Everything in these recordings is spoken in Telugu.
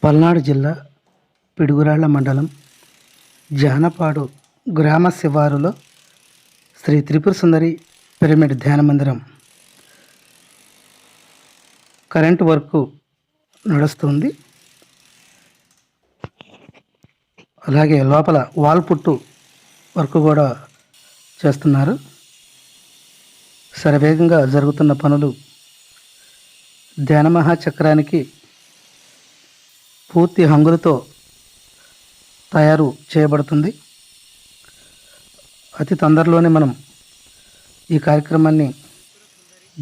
పల్నాడు జిల్లా పిడుగురాళ్ల మండలం జానపాడు గ్రామ శివారులో శ్రీ త్రిపుర సుందరి పిరమిడ్ ధ్యాన మందిరం కరెంటు వర్క్ నడుస్తుంది. అలాగే లోపల వాల్ పుట్టు వర్క్ కూడా చేస్తున్నారు. శరవేగంగా జరుగుతున్న పనులు ధ్యాన మహాచక్రానికి పూర్తి హంగులతో తయారు చేయబడుతుంది. అతి తొందరలోనే మనం ఈ కార్యక్రమాన్ని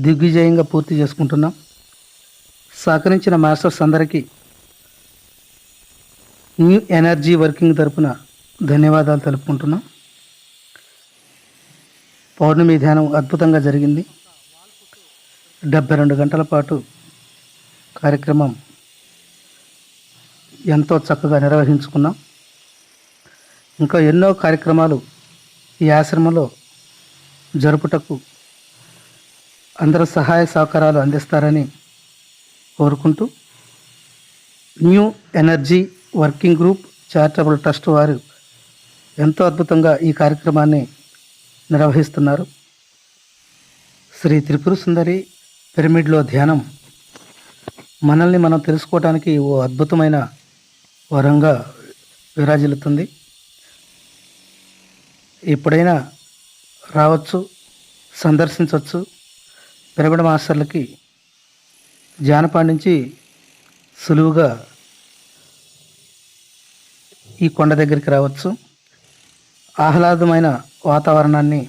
దిగ్విజయంగా పూర్తి చేసుకుంటున్నాం. సహకరించిన మాస్టర్స్ అందరికీ న్యూ ఎనర్జీ వర్కింగ్ తరపున ధన్యవాదాలు తెలుపుకుంటున్నాం. పౌర్ణమి ధ్యానం అద్భుతంగా జరిగింది. 72 గంటల పాటు కార్యక్రమం ఎంతో చక్కగా నిర్వహించుకున్నాం. ఇంకా ఎన్నో కార్యక్రమాలు ఈ ఆశ్రమంలో జరుపుటకు అందరూ సహాయ సహకారాలు అందిస్తారని కోరుకుంటూ new energy working group charitable trust వారు ఎంతో అద్భుతంగా ఈ కార్యక్రమాన్ని నిర్వహిస్తున్నారు. శ్రీ త్రిపుర సుందరి పిరమిడ్లో ధ్యానం మనల్ని మనం తెలుసుకోవడానికి ఓ అద్భుతమైన వరంగా విరాజిల్లుతుంది. ఎప్పుడైనా రావచ్చు, సందర్శించవచ్చు. పిరమిడ్ మాస్టర్లకి జానపాడు నుంచి సులువుగా ఈ కొండ దగ్గరికి రావచ్చు. ఆహ్లాదమైన వాతావరణాన్ని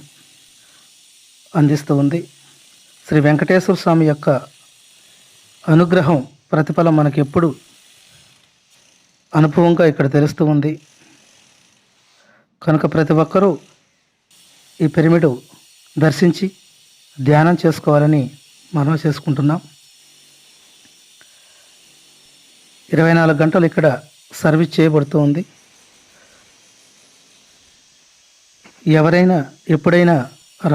అందిస్తూ ఉంది. శ్రీ వెంకటేశ్వర స్వామి యొక్క అనుగ్రహం ప్రతిఫలం మనకి ఎప్పుడు అనుభవంగా ఇక్కడ తెలుస్తూ ఉంది. కనుక ప్రతి ఒక్కరూ ఈ పిరమిడ్ దర్శించి ధ్యానం చేసుకోవాలని మనం చేసుకుంటున్నాం. 24 గంటలు ఇక్కడ సర్వీస్ చేయబడుతూ ఉంది. ఎవరైనా ఎప్పుడైనా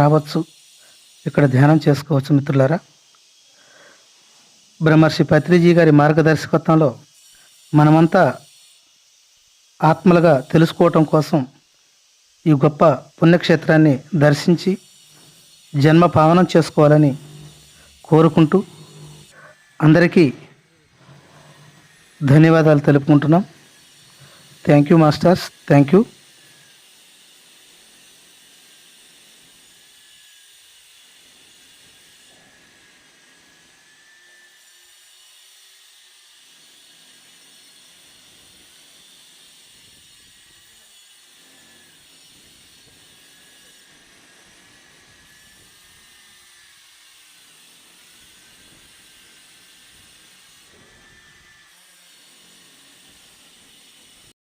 రావచ్చు, ఇక్కడ ధ్యానం చేసుకోవచ్చు. మిత్రులారా, బ్రహ్మర్షి పత్రిజీ గారి మార్గదర్శకత్వంలో మనమంతా ఆత్మలుగా తెలుసుకోవటం కోసం ఈ గొప్ప పుణ్యక్షేత్రాన్ని దర్శించి జన్మ పావనం చేసుకోవాలని కోరుకుంటూ అందరికీ ధన్యవాదాలు తెలుపుకుంటున్నాం. Thank you masters, thank you.